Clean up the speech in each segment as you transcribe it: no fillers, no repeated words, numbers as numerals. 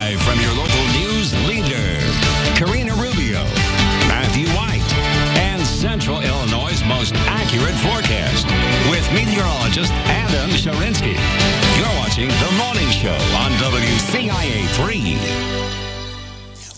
Live from your local news leader, Karina Rubio, Matthew White, and Central Illinois' most accurate forecast with meteorologist Adam Sharinsky. You're watching The Morning Show on WCIA 3.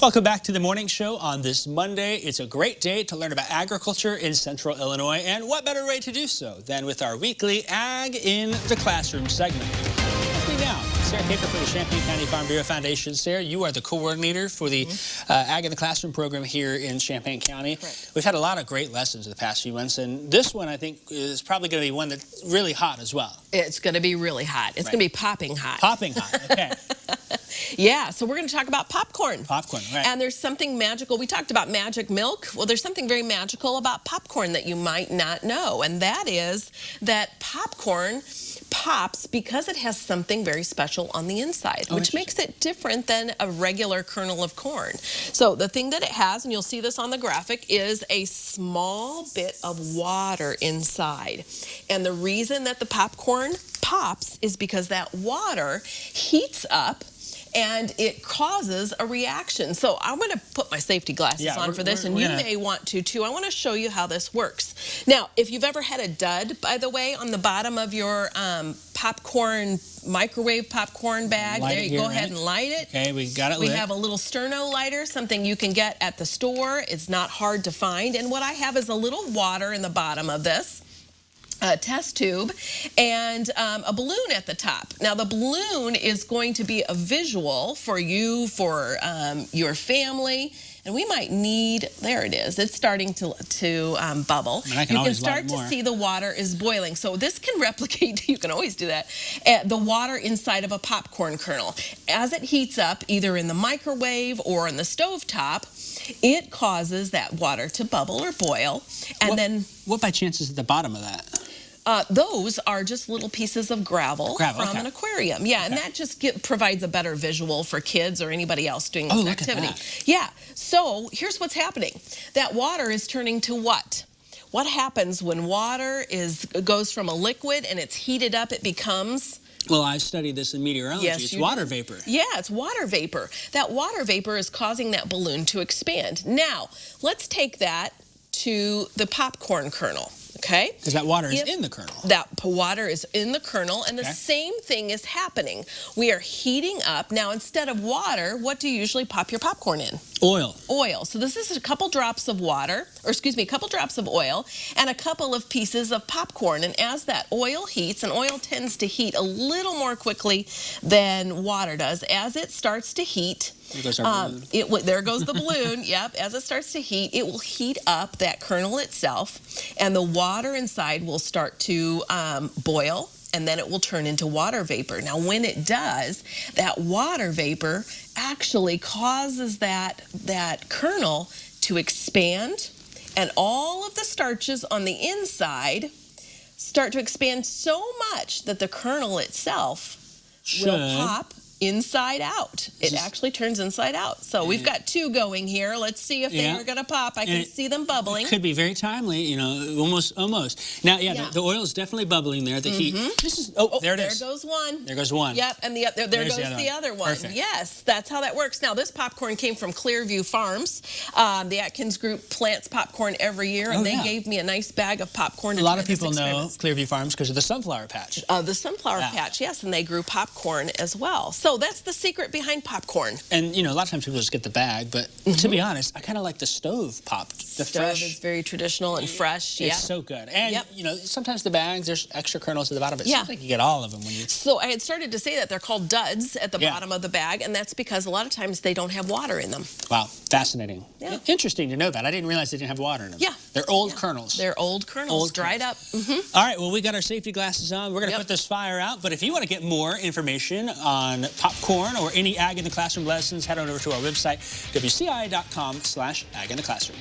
Welcome back to The Morning Show on this Monday. It's a great day to learn about agriculture in Central Illinois, and what better way to do so than with our weekly Ag in the Classroom segment. With me now, Sarah Kaper for the Champaign County Farm Bureau Foundation. Sarah, you are the coordinator for the Ag in the Classroom program here in Champaign County. Right. We've had a lot of great lessons the past few months, and this one I think is probably going to be one that's really hot as well. It's going to be really hot. It's going to be popping hot. Popping hot, okay. Yeah, so we're going to talk about popcorn. Popcorn, right. And there's something magical. We talked about magic milk. Well, there's something very magical about popcorn that you might not know, and that is that popcorn pops because it has something very special on the inside, which makes it different than a regular kernel of corn. So the thing that it has, and you'll see this on the graphic, is a small bit of water inside. And the reason that the popcorn pops is because that water heats up and it causes a reaction. So I'm going to put my safety glasses on for this, and you may want to too. I want to show you how this works. Now, if you've ever had a dud, by the way, on the bottom of your microwave popcorn bag, there you go ahead and light it. Okay, we got it lit. We have a little sterno lighter, something you can get at the store. It's not hard to find. And what I have is a little water in the bottom of this, a test tube, and a balloon at the top. Now, the balloon is going to be a visual for you, for your family, and we might need, there it is, it's starting to bubble. You can start to see the water is boiling. So this can replicate, you can always do that, the water inside of a popcorn kernel. As it heats up, either in the microwave or on the stove top, it causes that water to bubble or boil. And what by chance is at the bottom of that? Those are just little pieces of gravel from an aquarium. Yeah, and that just provides a better visual for kids or anybody else doing this activity. Yeah, so here's what's happening. That water is turning to what? What happens when water goes from a liquid and it's heated up, it becomes... Well, I studied this in meteorology. It's water vapor. Yeah, it's water vapor. That water vapor is causing that balloon to expand. Now, let's take that to the popcorn kernel. Okay? Because that water is in the kernel. That water is in the kernel, and the same thing is happening. We are heating up. Now, instead of water, what do you usually pop your popcorn in? Oil. Oil. So this is a couple drops of water, or excuse me, a couple drops of oil, and a couple of pieces of popcorn. And as that oil heats, and oil tends to heat a little more quickly than water does, as it starts to heat, there goes our balloon. There goes the balloon. Yep. As it starts to heat, it will heat up that kernel itself, and the water inside will start to boil, and then it will turn into water vapor. Now, when it does, that water vapor actually causes that kernel to expand, and all of the starches on the inside start to expand so much that the kernel itself will pop inside out. It actually turns inside out. So we've got two going here. Let's see if they are going to pop. I can see them bubbling. It could be very timely, you know, almost. Now, the oil is definitely bubbling there. The heat. This is, there it is. There goes one. There goes one. Yep, and there goes the other one. Perfect. Yes, that's how that works. Now, this popcorn came from Clearview Farms. The Atkins Group plants popcorn every year, and they gave me a nice bag of popcorn. A lot of people know Clearview Farms because of the sunflower patch. The sunflower patch, yes, and they grew popcorn as well. So that's the secret behind popcorn. And, you know, a lot of times people just get the bag, but to be honest, I kind of like the stove popped. The stove is very traditional and fresh. It's so good. And, you know, sometimes the bags, there's extra kernels at the bottom, but it seems like you get all of them when you... So I had started to say that they're called duds at the bottom of the bag, and that's because a lot of times they don't have water in them. Wow, fascinating. Yeah. Interesting to know that. I didn't realize they didn't have water in them. Yeah. They're old kernels. They're old kernels, dried up. All right, well, we got our safety glasses on. We're going to put this fire out, but if you want to get more information on popcorn or any Ag in the Classroom lessons, head on over to our website, WCI.com/Ag in the Classroom.